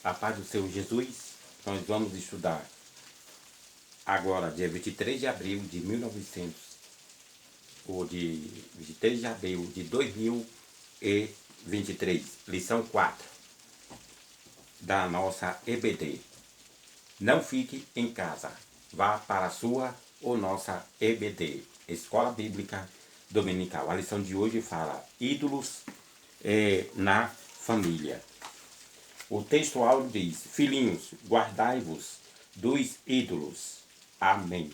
A paz do Senhor Jesus, nós vamos estudar agora, dia 23 de abril de 1900, ou de 23 de abril de 2023, lição 4 da nossa EBD. Não fique em casa, vá para a sua ou nossa EBD, Escola Bíblica Dominical. A lição de hoje fala ídolos na família. O texto áureo diz: filhinhos, guardai-vos dos ídolos. Amém.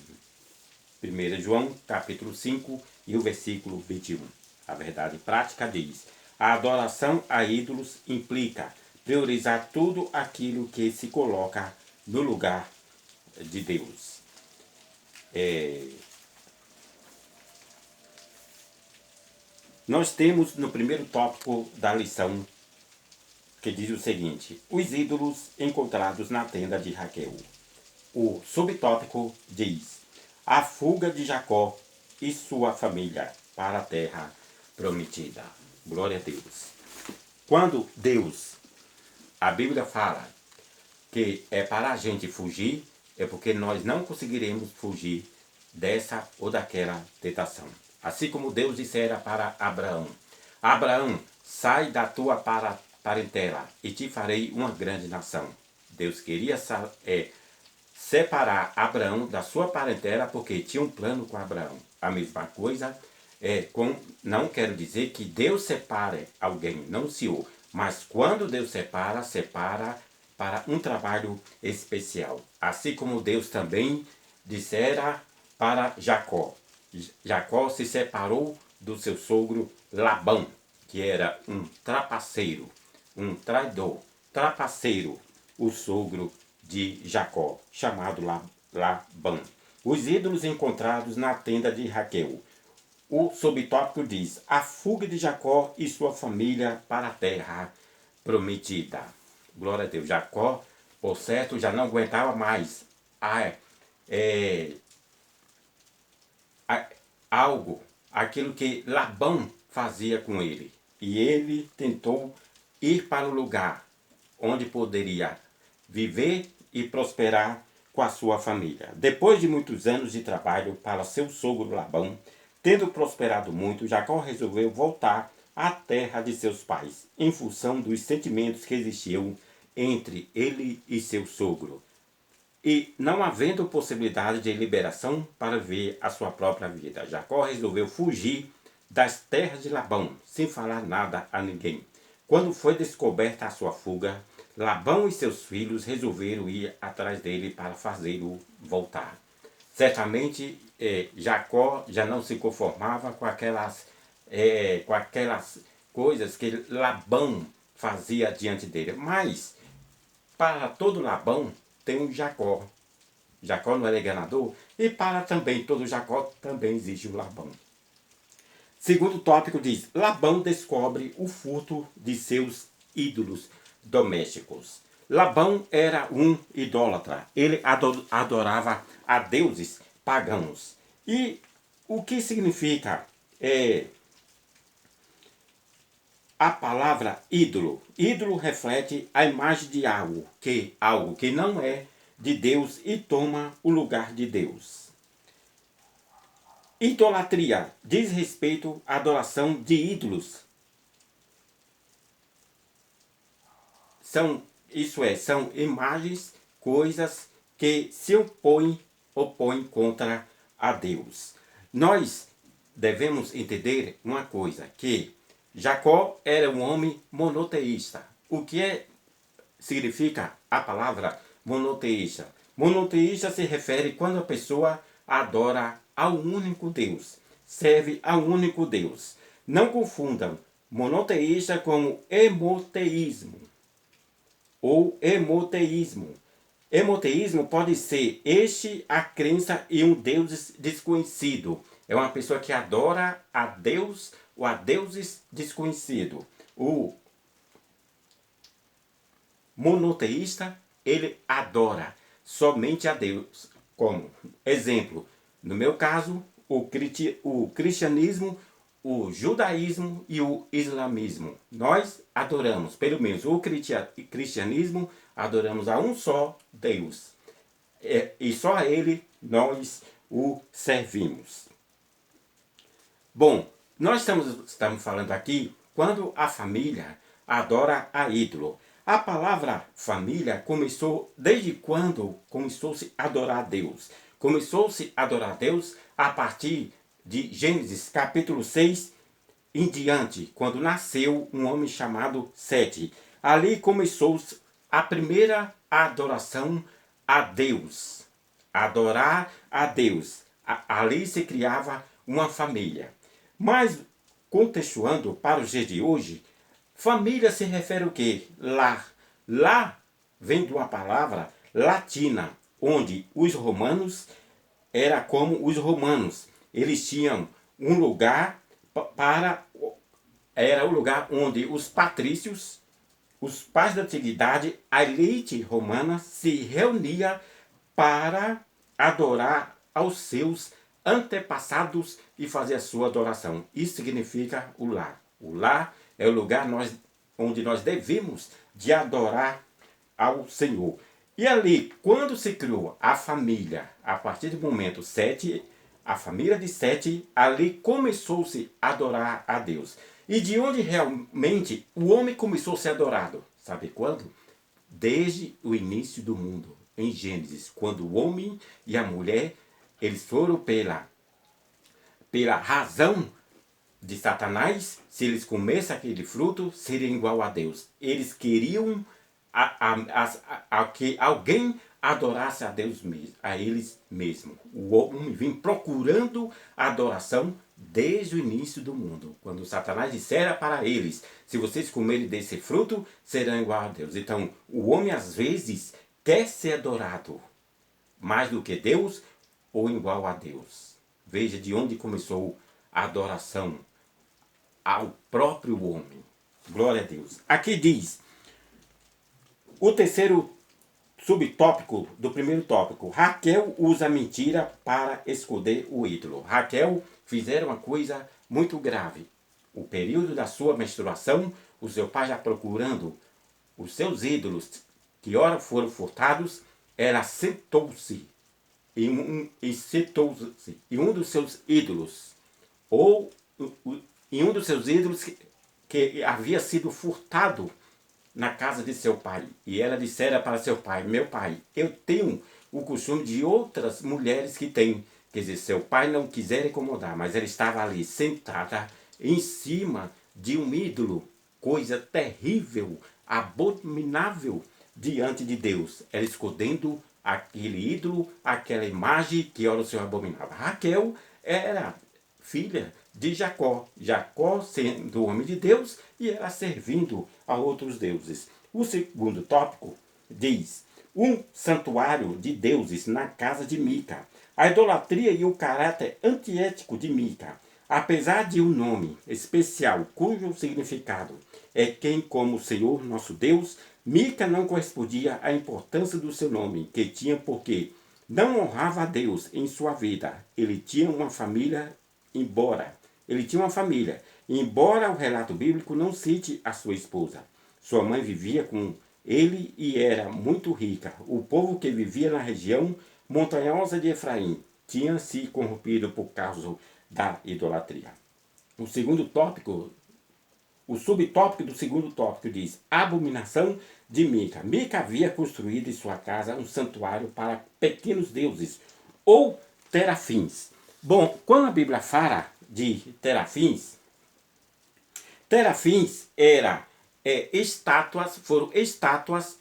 1 João, capítulo 5, e o versículo 21. A verdade prática diz: a adoração a ídolos implica priorizar tudo aquilo que se coloca no lugar de Deus. Nós temos no primeiro tópico da lição que diz o seguinte: os ídolos encontrados na tenda de Raquel. O subtópico diz: a fuga de Jacó e sua família para a terra prometida. Glória a Deus. Quando Deus, a Bíblia fala que é para a gente fugir, é porque nós não conseguiremos fugir dessa ou daquela tentação. Assim como Deus dissera para Abraão: Abraão, sai da tua parentela e te farei uma grande nação. Deus queria separar Abraão da sua parentela porque tinha um plano com Abraão. A mesma coisa não quero dizer que Deus separe alguém, não, Senhor. Mas quando Deus separa para um trabalho especial. Assim como Deus também dissera para Jacó. Jacó se separou do seu sogro Labão, que era um trapaceiro, um traidor, trapaceiro, o sogro de Jacó, chamado Labão. Os ídolos encontrados na tenda de Raquel. O subtópico diz: a fuga de Jacó e sua família para a terra prometida. Glória a Deus. Jacó, por certo, já não aguentava mais aquilo que Labão fazia com ele. E ele tentou ir para o lugar onde poderia viver e prosperar com a sua família. Depois de muitos anos de trabalho para seu sogro Labão, tendo prosperado muito, Jacó resolveu voltar à terra de seus pais, em função dos sentimentos que existiam entre ele e seu sogro. E não havendo possibilidade de liberação para ver a sua própria vida, Jacó resolveu fugir das terras de Labão, sem falar nada a ninguém. Quando foi descoberta a sua fuga, Labão e seus filhos resolveram ir atrás dele para fazê-lo voltar. Certamente Jacó já não se conformava com aquelas coisas que Labão fazia diante dele. Mas, para todo Labão, tem um Jacó. Jacó não era enganador? E para também todo Jacó, também existe o Labão. Segundo tópico diz: Labão descobre o furto de seus ídolos domésticos. Labão era um idólatra. Ele adorava a deuses pagãos. E o que significa a palavra ídolo? Ídolo reflete a imagem de algo que não é de Deus e toma o lugar de Deus. Idolatria diz respeito à adoração de ídolos. São imagens, coisas que se opõem contra a Deus. Nós devemos entender uma coisa, que Jacó era um homem monoteísta. O que significa a palavra monoteísta? Monoteísta se refere quando a pessoa adora ao único Deus, serve ao único Deus. Não confundam monoteísta com hemoteísmo ou hemoteísmo. Hemoteísmo pode ser a crença em um Deus desconhecido. É uma pessoa que adora a Deus ou a deuses desconhecidos. O monoteísta, ele adora somente a Deus. Como exemplo, no meu caso, o cristianismo o judaísmo e o islamismo. Nós adoramos, pelo menos o cristianismo, adoramos a um só Deus. E só a Ele nós o servimos. Bom, nós estamos falando aqui quando a família adora a ídolo. A palavra família começou desde quando começou-se a adorar a Deus. Começou-se a adorar a Deus a partir de Gênesis capítulo 6 em diante, quando nasceu um homem chamado Sete. Ali começou a primeira adoração a Deus. Adorar a Deus. Ali se criava uma família. Mas, contextuando para os dias de hoje, família se refere ao quê? Lar. Lar vem de uma palavra latina, onde os romanos era como os romanos. Eles tinham um lugar era o lugar onde os patrícios, os pais da antiguidade, a elite romana se reunia para adorar aos seus antepassados e fazer a sua adoração. Isso significa o lar. O lar é o lugar onde nós devemos de adorar ao Senhor. E ali, quando se criou a família, a partir do momento 7, a família de Sete, ali começou-se a adorar a Deus. E de onde realmente o homem começou a ser adorado? Sabe quando? Desde o início do mundo, em Gênesis, quando o homem e a mulher, eles foram pela razão de Satanás, se eles comessem aquele fruto, seriam igual a Deus. Eles queriam que alguém adorasse a Deus mesmo, a eles mesmos. O homem vem procurando a adoração desde o início do mundo. Quando Satanás dissera para eles, se vocês comerem desse fruto, serão igual a Deus. Então, o homem às vezes quer ser adorado mais do que Deus ou igual a Deus. Veja de onde começou a adoração ao próprio homem. Glória a Deus. Aqui diz, o terceiro subtópico do primeiro tópico. Raquel usa mentira para esconder o ídolo. Raquel fizeram uma coisa muito grave. O período da sua menstruação, o seu pai já procurando os seus ídolos, que ora foram furtados, ela sentou-se em um dos seus ídolos, ou em um dos seus ídolos que havia sido furtado na casa de seu pai. E ela dissera para seu pai, meu pai, eu tenho o costume de outras mulheres que têm. Quer dizer, seu pai não quiser incomodar, mas ela estava ali sentada em cima de um ídolo, coisa terrível, abominável diante de Deus. Ela escondendo aquele ídolo, aquela imagem que ora o Senhor abominava. Raquel era filha de Jacó. Jacó sendo homem de Deus e ela servindo a outros deuses. O segundo tópico diz, um santuário de deuses na casa de Mica. A idolatria e o caráter antiético de Mica. Apesar de um nome especial, cujo significado é quem como o Senhor nosso Deus, Mica não correspondia à importância do seu nome, que tinha porque não honrava a Deus em sua vida. Ele tinha uma família, embora o relato bíblico não cite a sua esposa. Sua mãe vivia com ele e era muito rica. O povo que vivia na região montanhosa de Efraim tinha se corrompido por causa da idolatria. O subtópico do segundo tópico diz, abominação de Mica. Mica havia construído em sua casa um santuário para pequenos deuses, ou terafins. Bom, quando a Bíblia fala de terafins foram estátuas,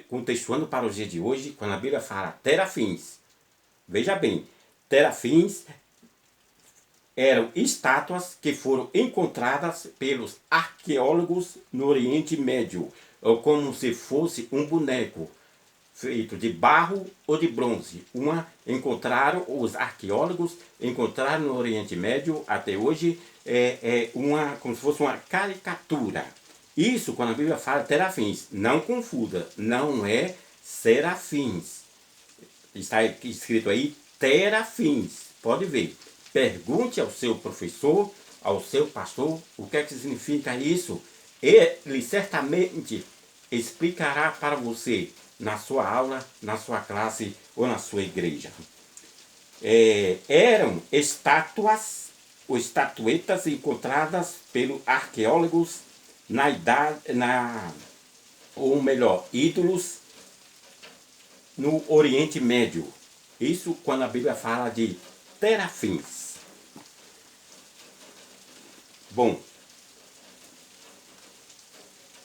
contextuando para os dias de hoje, quando a Bíblia fala terafins. Veja bem, terafins eram estátuas que foram encontradas pelos arqueólogos no Oriente Médio, como se fosse um boneco feito de barro ou de bronze. Os arqueólogos encontraram no Oriente Médio, até hoje, como se fosse uma caricatura. Isso, quando a Bíblia fala terafins, não confunda, não é serafins. Está escrito aí terafins, pode ver. Pergunte ao seu professor ao seu pastor. O que é que significa isso? Ele certamente explicará para você na sua aula, na sua classe ou na sua igreja. Eram estátuas ou estatuetas encontradas pelos arqueólogos ou melhor, ídolos no Oriente Médio. Isso quando a Bíblia fala de terafins. Bom,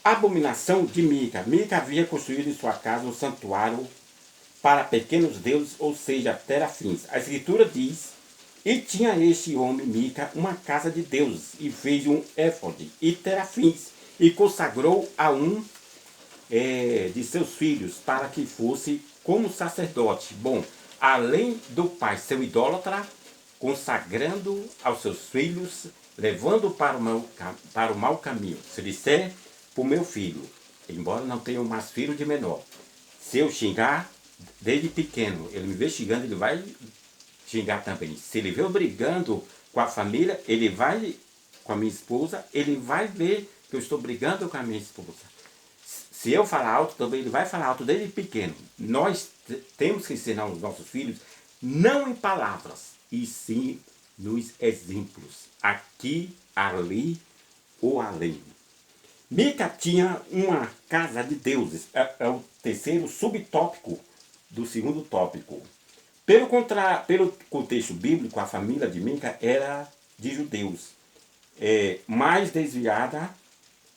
abominação de Mica. Mica havia construído em sua casa um santuário para pequenos deuses, ou seja, terafins. A escritura diz: e tinha este homem, Mica, uma casa de deuses, e fez um éfode e terafins, e consagrou a um de seus filhos, para que fosse como sacerdote. Bom, além do pai ser idólatra, consagrando aos seus filhos, levando para o mau caminho. Se disser para o meu filho, embora não tenha mais filho de menor, se eu xingar desde pequeno, ele me vê xingando, ele vai xingar também. Se ele vê eu brigando com a família, ele vai, com a minha esposa, ele vai ver que eu estou brigando com a minha esposa. Se eu falar alto, também ele vai falar alto desde pequeno. Nós temos que ensinar os nossos filhos, não em palavras, e sim nos exemplos. Aqui, ali ou além. Mica tinha uma casa de deuses. É o terceiro subtópico do segundo tópico. Pelo contexto bíblico, a família de Mica era de judeus. Mais desviada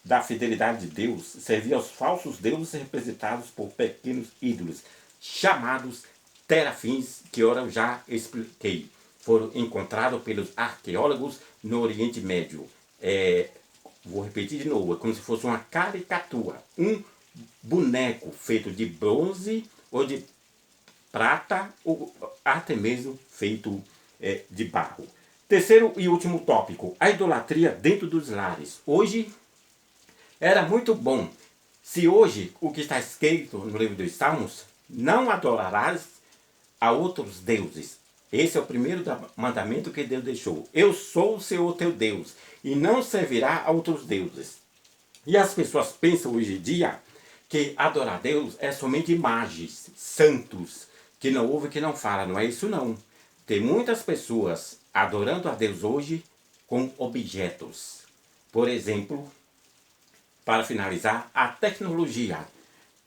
da fidelidade de Deus, servia aos falsos deuses representados por pequenos ídolos, chamados terafins, que ora eu já expliquei. Foram encontrados pelos arqueólogos no Oriente Médio. Vou repetir de novo, é como se fosse uma caricatura, um boneco feito de bronze ou de prata, ou até mesmo feito de barro. Terceiro e último tópico, a idolatria dentro dos lares. Hoje, era muito bom se hoje o que está escrito no livro dos Salmos, não adorarás a outros deuses. Esse é o primeiro mandamento que Deus deixou. Eu sou o Senhor teu Deus, e não servirá a outros deuses. E as pessoas pensam hoje em dia que adorar a Deus é somente imagens, santos, que não ouve, que não fala. Não é isso não. Tem muitas pessoas adorando a Deus hoje com objetos. Por exemplo, para finalizar, a tecnologia.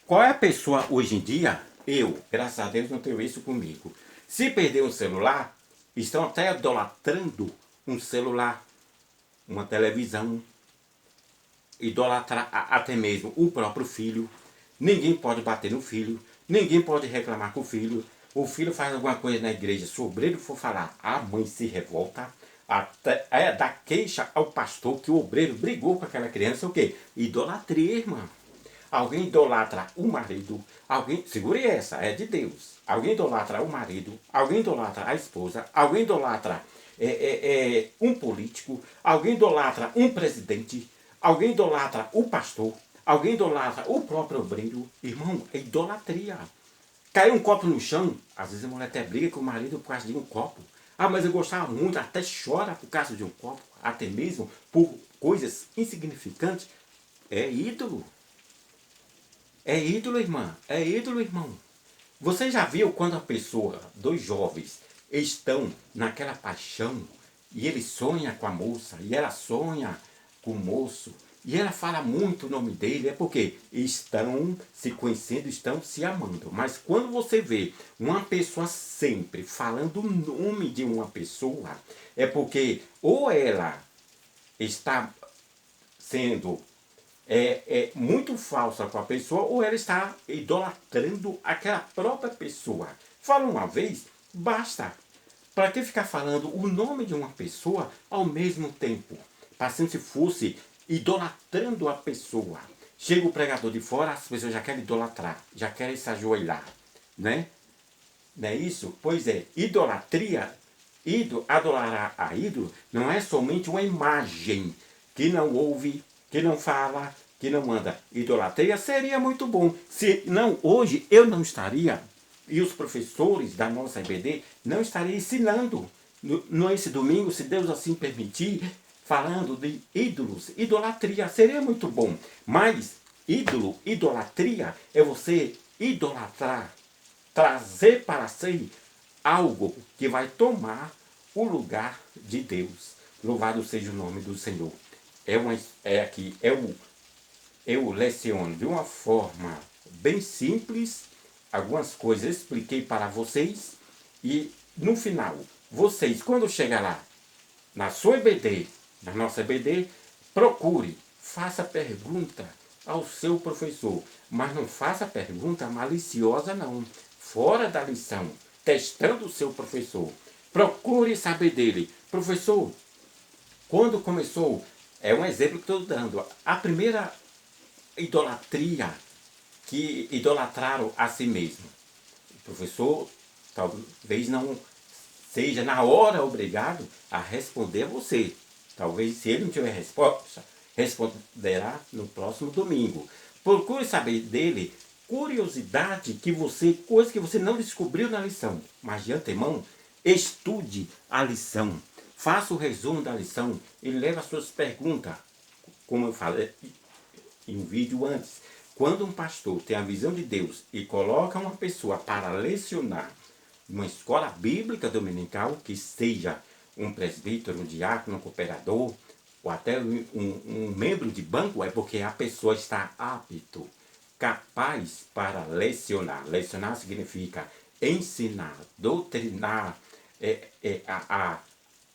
Qual é a pessoa hoje em dia? Eu, graças a Deus, não tenho isso comigo. Se perder um celular, estão até idolatrando um celular, uma televisão, idolatrar até mesmo o próprio filho. Ninguém pode bater no filho, ninguém pode reclamar com o filho. O filho faz alguma coisa na igreja, se o obreiro for falar, a mãe se revolta. Até dá queixa ao pastor que o obreiro brigou com aquela criança. O quê? Idolatria, irmã. Alguém idolatra o marido, alguém, segure essa, é de Deus. Alguém idolatra o marido, alguém idolatra a esposa, alguém idolatra um político, alguém idolatra um presidente, alguém idolatra o pastor, alguém idolatra o próprio obreiro. Irmão, é idolatria. Caiu um copo no chão, às vezes a mulher até briga com o marido por causa de um copo. Ah, mas eu gostava muito, até chora por causa de um copo, até mesmo por coisas insignificantes. É ídolo. É ídolo, irmã. É ídolo, irmão. Você já viu quando a pessoa, dois jovens, estão naquela paixão e ele sonha com a moça e ela sonha com o moço e ela fala muito o nome dele? É porque estão se conhecendo, estão se amando. Mas quando você vê uma pessoa sempre falando o nome de uma pessoa, é porque ou ela está sendo muito falsa com a pessoa, ou ela está idolatrando aquela própria pessoa. Fala uma vez, basta. Para que ficar falando o nome de uma pessoa ao mesmo tempo? Parecendo se fosse idolatrando a pessoa. Chega o pregador de fora, as pessoas já querem idolatrar, já querem se ajoelhar, né? Não é isso? Pois é, idolatria, adorar a ídolo, não é somente uma imagem que não ouve, que não fala, que não anda. Idolatria seria muito bom. Se não, hoje eu não estaria, e os professores da nossa EBD não estariam ensinando. Nesse domingo, se Deus assim permitir, falando de ídolos, idolatria, seria muito bom. Mas ídolo, idolatria, é você idolatrar, trazer para si algo que vai tomar o lugar de Deus. Louvado seja o nome do Senhor. Eu leciono de uma forma bem simples, algumas coisas expliquei para vocês e no final, vocês quando chegar lá, na sua EBD, na nossa EBD, procure, faça pergunta ao seu professor, mas não faça pergunta maliciosa não, fora da lição, testando o seu professor. Procure saber dele. Professor, quando começou, é um exemplo que estou dando, a primeira idolatria que idolatraram a si mesmo. O professor talvez não seja na hora obrigado a responder a você. Talvez se ele não tiver resposta, responderá no próximo domingo. Procure saber dele curiosidade coisa que você não descobriu na lição. Mas de antemão, estude a lição. Faça o resumo da lição e leve as suas perguntas. Como eu falei em um vídeo antes, quando um pastor tem a visão de Deus e coloca uma pessoa para lecionar numa escola bíblica dominical, que seja um presbítero, um diácono, um cooperador, ou até um membro de banco, é porque a pessoa está apto, capaz para lecionar. Lecionar significa ensinar, doutrinar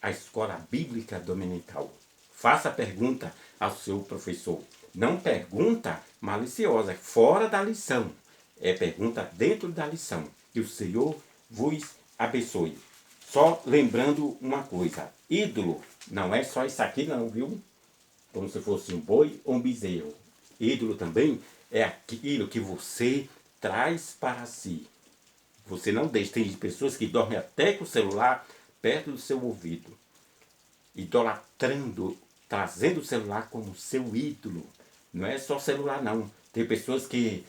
a escola bíblica dominical. Faça pergunta ao seu professor. Não pergunta maliciosa, fora da lição. É pergunta dentro da lição. Que o Senhor vos abençoe. Só lembrando uma coisa. Ídolo não é só isso aqui não, viu? Como se fosse um boi ou um bezerro. Ídolo também é aquilo que você traz para si. Você não deixa. Tem pessoas que dormem até com o celular perto do seu ouvido. Idolatrando, trazendo o celular como seu ídolo. Não é só celular não. Tem pessoas que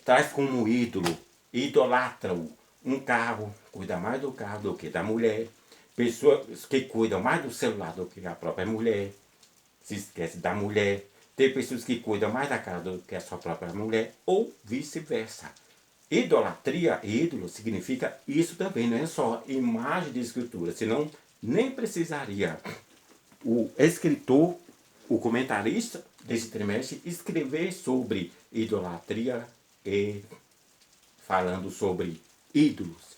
traz como ídolo, idolatram um carro, cuida mais do carro do que da mulher. Pessoas que cuidam mais do celular do que a própria mulher. Se esquece da mulher. Tem pessoas que cuidam mais da casa do que a sua própria mulher. Ou vice-versa. Idolatria, ídolo, significa isso também. Não é só imagem de escritura. Senão nem precisaria o escritor, o comentarista desse trimestre, escrever sobre idolatria e falando sobre ídolos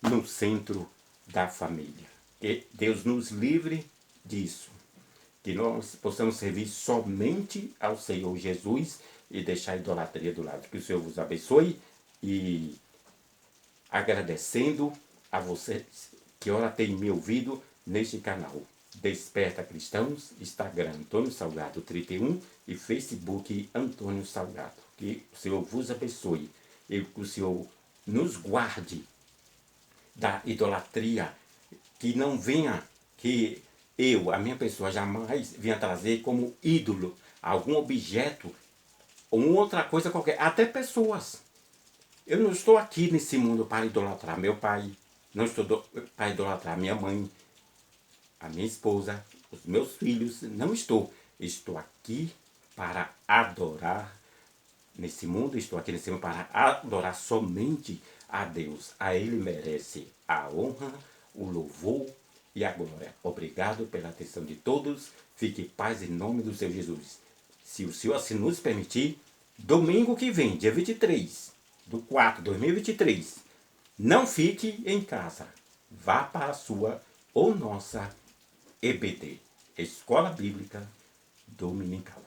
no centro da família. Que Deus nos livre disso. Que nós possamos servir somente ao Senhor Jesus e deixar a idolatria do lado. Que o Senhor vos abençoe e agradecendo a vocês que ora tem me ouvido neste canal. Desperta Cristãos, Instagram Antônio Salgado 31 e Facebook Antônio Salgado. Que o Senhor vos abençoe e que o Senhor nos guarde da idolatria, que não venha, que a minha pessoa, jamais venha trazer como ídolo algum objeto ou outra coisa qualquer, até pessoas. Eu não estou aqui nesse mundo para idolatrar meu pai, não estou para idolatrar minha mãe, a minha esposa, os meus filhos, não estou. Estou aqui para adorar nesse mundo, estou aqui nesse mundo para adorar somente a Deus. A Ele merece a honra, o louvor e a glória. Obrigado pela atenção de todos. Fique em paz em nome do Senhor Jesus. Se o Senhor assim nos permitir, domingo que vem, dia 23/4/2023, não fique em casa. Vá para a sua ou nossa EBD, Escola Bíblica Dominical.